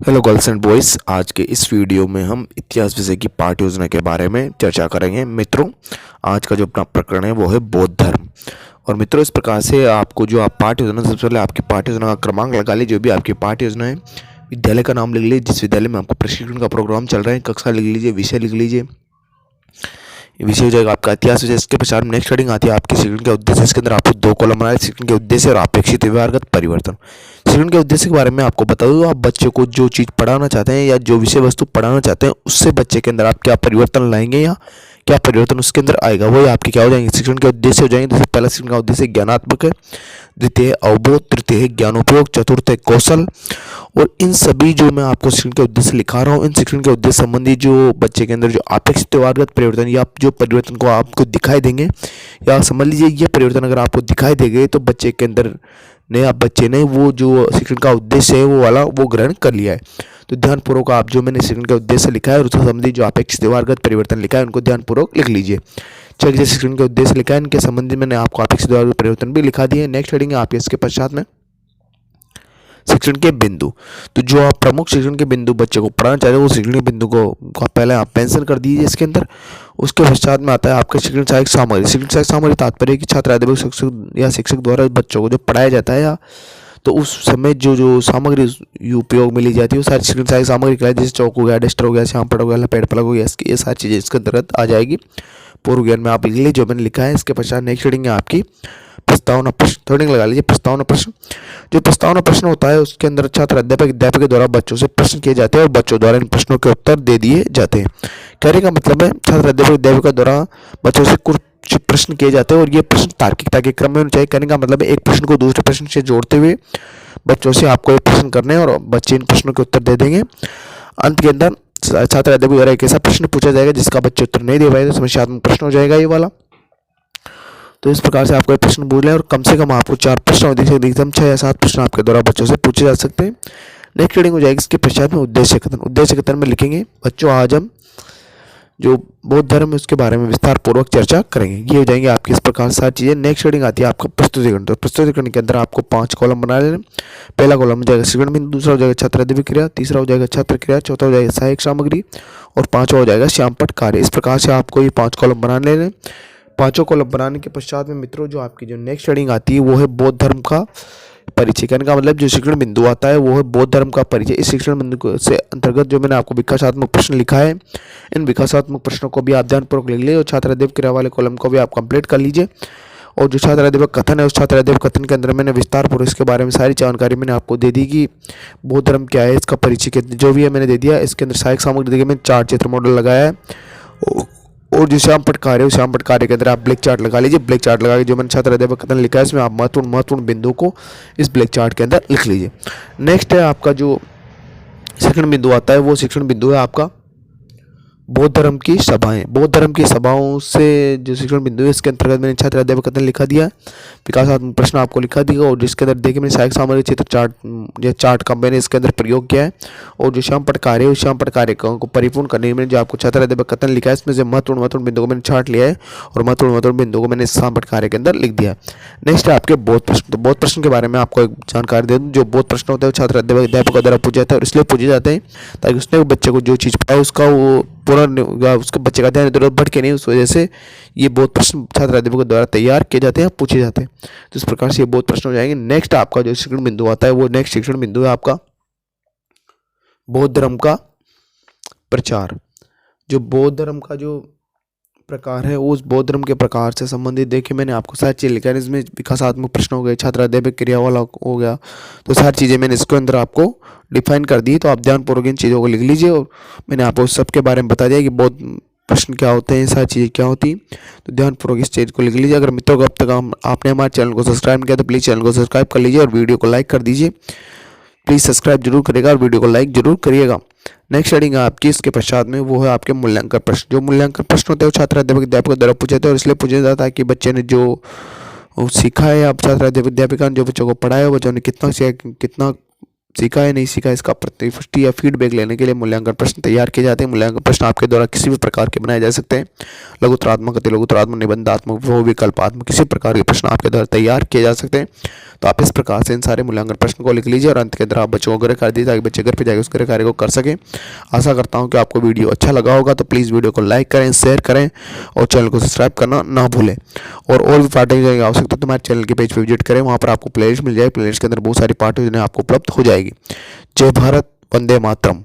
Hello girls and boys, आज के इस वीडियो में हम इतिहास विषय की पाठ्य योजना के बारे में चर्चा करेंगे। मित्रों, आज का जो अपना प्रकरण है वो है बौद्ध धर्म। और मित्रों, इस प्रकार से आपको जो आप पाठ्य योजना, सबसे पहले आपकी पाठ्य योजना का क्रमांक लगा लीजिए। जो भी आपकी पाठ्य योजना है, विद्यालय का नाम लिख लीजिए, जिस विद्यालय में आपको प्रशिक्षण का प्रोग्राम चल रहा है, कक्षा लिख लीजिए, विषय लिख लीजिए। विषय हो जाएगा आपका इतिहास विषय। इसके पश्चात नेक्स्ट हेडिंग आती है आपके शिक्षण के उद्देश्य। इसके अंदर आपको 2 कॉलम बनाए, शिक्षण के उद्देश्य और अपेक्षित व्यवहारगत परिवर्तन। शिक्षण के उद्देश्य के बारे में आपको बता दूं, आप बच्चे को जो चीज़ पढ़ाना चाहते हैं या जो विषय वस्तु पढ़ाना चाहते हैं, उससे बच्चे के अंदर आप क्या परिवर्तन लाएंगे या क्या परिवर्तन उसके अंदर आएगा, वही आपके क्या हो जाएंगे, शिक्षण के उद्देश्य हो जाएंगे। जैसे पहला शिक्षण का उद्देश्य ज्ञानात्मक है, द्वितीय अवबोध, तृतीय है ज्ञानोपयोग, चतुर्थ है कौशल। और इन सभी जो मैं आपको शिक्षण के उद्देश्य लिखा रहा हूँ, इन शिक्षण के उद्देश्य संबंधी जो बच्चे के अंदर जो अपेक्षित व्यवहारगत परिवर्तन या जो परिवर्तन को आपको दिखाई देंगे, या समझ लीजिए ये परिवर्तन अगर आपको दिखाई देंगे तो बच्चे के अंदर बच्चे ने वो जो शिक्षण का उद्देश्य है वो वाला वो ग्रहण कर लिया है। तो ध्यानपूर्वक आप जो मैंने शिक्षण का उद्देश्य लिखा है और उससे संबंधी जो अपेक्षित व्यवहारगत परिवर्तन लिखा है उनको ध्यानपूर्वक लिख लीजिए। चलिए, शिक्षण के उद्देश्य लिखा है, इनके संबंधी मैंने आपको अपेक्षित व्यवहारगत परिवर्तन भी लिखा दिए। नेक्स्ट हेडिंग है आपके इसके पश्चात में शिक्षण के बिंदु। तो जो आप प्रमुख शिक्षण के बिंदु बच्चे को पढ़ाना चाहते हैं, वो शिक्षण के बिंदु को पहले आप पेंशन कर दीजिए इसके अंदर। उसके पश्चात में आता है आपका शिक्षण सहायक सामग्री। शिक्षण सहायक सामग्री तात्पर्य कि छात्र, अध्यापक, शिक्षक या शिक्षक द्वारा बच्चों को जो पढ़ाया जाता है या तो उस समय जो जो सामग्री उपयोग में ली जाती है वो सारी शिक्षण सहायक सामग्री कहलाती है। जैसे चौक हो गया, डस्टर हो गया, श्यामपट्ट हो गया, लपेट प्लग हो गया, ये सारी चीज़ें इसके अंतर्गत आ जाएगी। पूर्व ज्ञान में आप लिख लीजिए जो मैंने लिखा है। इसके पश्चात नेक्स्ट हेडिंग है आपकी प्रस्तावना प्रश्न। थोड़ी लगा लीजिए प्रस्तावना प्रश्न। जो प्रस्तावना प्रश्न होता है उसके अंदर छात्र, अध्यापक के द्वारा बच्चों से प्रश्न किए जाते हैं और बच्चों द्वारा इन प्रश्नों के उत्तर दे दिए जाते हैं। कहने का मतलब है छात्र, अध्यापक के द्वारा बच्चों से कुछ प्रश्न किए जाते हैं और ये प्रश्न तार्किकता के क्रम में होने चाहिए। कहने का मतलब है एक प्रश्न को दूसरे प्रश्न से जोड़ते हुए बच्चों से आपको ये प्रश्न करने हैं और बच्चे इन प्रश्नों के उत्तर दे देंगे। अंत के अंदर छात्र, अध्यापक द्वारा एक ऐसा प्रश्न पूछा जाएगा जिसका बच्चे उत्तर नहीं दे पाए तो समस्यात्मक प्रश्न हो जाएगा ये वाला। तो इस प्रकार से आपको प्रश्न पूछ लें और कम से कम आपको 4 प्रश्न अधिकतम 6 या 7 प्रश्न आपके द्वारा बच्चों से पूछे जा सकते हैं। नेक्स्ट रीडिंग हो जाएगी इसके पश्चात में उद्देश्य कथन। उद्देश्य कथन में लिखेंगे बच्चों, आज हम जो बौद्ध धर्म है उसके बारे में विस्तार पूर्वक चर्चा करेंगे। ये हो जाएंगे आपकी इस प्रकार सारी चीज़ें। नेक्स्ट रीडिंग आती है आपका प्रस्तुतिकरण। तो प्रस्तुतिकरण के अंदर आपको 5 कॉलम बना लेना। पहला कॉलम हो जाएगा शिक्षण बिंदु, दूसरा हो जाएगा छात्र अध्यापक क्रिया, तीसरा हो जाएगा छात्र क्रिया, चौथा हो जाएगा सहायक सामग्री और 5वां हो जाएगा श्यामपट्ट कार्य। इस प्रकार से आपको ये 5 कॉलम बना लेने। 5 कॉलम बनाने के पश्चात में मित्रों जो आपकी जो नेक्स्ट हेडिंग आती है वो है बौद्ध धर्म का परिचय। कहने का मतलब जो शिक्षण बिंदु आता है वो है बौद्ध धर्म का परिचय। इस शिक्षण बिंदु से अंतर्गत जो मैंने आपको विकासात्मक प्रश्न लिखा है, इन विकासात्मक प्रश्नों को भी आप ध्यानपूर्वक लिख लीजिए और छात्र अध्यापक क्रिया वाले कॉलम को भी आप कंप्लीट कर लीजिए। और जो छात्र अध्यापक कथन है, उस छात्र अध्यापक कथन के अंदर मैंने विस्तार पूर्वक इसके बारे में सारी जानकारी मैंने आपको दे दी कि बौद्ध धर्म क्या है, इसका परिचय जो भी है मैंने दे दिया। इसके अंदर सहायक सामग्री देखिए मैंने 4 चित्र मॉडल लगाया है। और जो श्यामपट्ट कार्य है, श्यामपट्ट कार्य के अंदर आप ब्लैक चार्ट लगा लीजिए। ब्लैक चार्ट लगा के जो मैंने छात्र अध्यापक कथन लिखा है इसमें आप महत्वपूर्ण बिंदु को इस ब्लैक चार्ट के अंदर लिख लीजिए। नेक्स्ट है आपका जो शिक्षण बिंदु आता है वो शिक्षण बिंदु है आपका बौद्ध धर्म की सभाएं। बौद्ध धर्म की सभाओं से जो शिक्षण बिंदु है इसके अंतर्गत मैंने छात्र अध्यापक कथन लिखा दिया है, विकासात्मक प्रश्न आपको लिखा दिया और जिसके अंदर देखिए मैंने सहायक सामग्री चित्र चार्ट का मैंने इसके अंदर प्रयोग किया है। और जो श्यामपट्ट कार्य है उस श्यामपट्ट कार्य को परिपूर्ण करने में जो आपको छात्र अध्यापक कथन लिखा है इसमें से महत्वपूर्ण बिंदु को मैंने छाट लिया है और महत्वपूर्ण बिंदु को मैंने श्यामपट्ट कार्य के अंदर लिख दिया है। नेक्स्ट है आपके बौद्ध प्रश्न। तो बौद्ध प्रश्न के बारे में आपको एक जानकारी दे दूँ। जो बौद्ध प्रश्न होते हैं छात्र अध्यापक द्वारा पूछे जाते हैं और इसलिए पूछे जाते हैं ताकि उसने बच्चे को जो चीज़ पढ़ा उसका वो पूरा उसके बच्चे का ध्यान इधर भटके नहीं, उस वजह से ये बौद्ध प्रश्न छात्र अध्यापकों द्वारा तैयार किए जाते हैं, पूछे जाते हैं। तो इस प्रकार से ये बौद्ध प्रश्न हो जाएंगे। नेक्स्ट आपका जो शिक्षण बिंदु आता है वो नेक्स्ट शिक्षण बिंदु है आपका बौद्ध धर्म का प्रचार। जो बौद्ध धर्म का जो प्रकार है उस बौद्ध धर्म के प्रकार से संबंधित देखिए मैंने आपको सारी चीज़ लिखा है। इसमें विकासात्मक प्रश्न हो गए, छात्र अध्यापक क्रिया वाला हो गया, तो सारी चीज़ें मैंने इसके अंदर आपको डिफाइन कर दी। तो आप ध्यानपूर्वक इन चीज़ों को लिख लीजिए और मैंने आपको सबके बारे में बता दिया कि बौद्ध प्रश्न क्या होते हैं, सारी चीज़ें क्या होती। तो ध्यानपूर्वक इस चीज़ को लिख लीजिए। अगर मित्रों को अब तक आपने हमारे चैनल को सब्सक्राइब नहीं किया तो प्लीज़ चैनल को सब्सक्राइब कर लीजिए और वीडियो को लाइक कर दीजिए। प्लीज़ सब्सक्राइब जरूर करिएगा और वीडियो को लाइक जरूर करिएगा। नेक्स्ट हेडिंग है आपकी इसके पश्चात में वो है आपके मूल्यांकन प्रश्न। जो मूल्यांकन प्रश्न होते हैं वो छात्र अध्यापक द्वारा पूछे जाते हैं और इसलिए पूछा जाता है कि बच्चे ने जो सीखा है, आप छात्र अध्यापिका ने जो बच्चों को पढ़ाया है बच्चों ने कितना सीखा है नहीं सीखा, इसका प्रतिपुष्टि या फीडबैक लेने के लिए मूल्यांकन प्रश्न तैयार किए जाते हैं। मूल्यांकन प्रश्न आपके द्वारा किसी भी प्रकार के बनाए जा सकते हैं। लघुत्तरात्मक, अति लघुत्तरात्मक, निबंधात्मक, विकल्पात्मक, किसी प्रकार के प्रश्न आपके द्वारा तैयार किए जा सकते हैं। तो आप इस प्रकार से इन सारे मूल्यांकन प्रश्न को लिख लीजिए और अंत के अंदर आप बच्चों को कर दीजिए ताकि बच्चे घर पे जाकर उस कार्य को कर सकें। आशा करता हूँ कि आपको वीडियो अच्छा लगा होगा, तो प्लीज़ वीडियो को लाइक करें, शेयर करें और चैनल को सब्सक्राइब करना ना भूलें। और भी पाठ की आवश्यकता तो हमारे चैनल के पेज पर विजिट करें, वहाँ पर आपको प्लेलिस्ट मिल जाएगी। प्लेलिस्ट के अंदर बहुत सारी पाठ योजनाएं आपको उपलब्ध हो जाएगी। जय भारत, वंदे मातरम।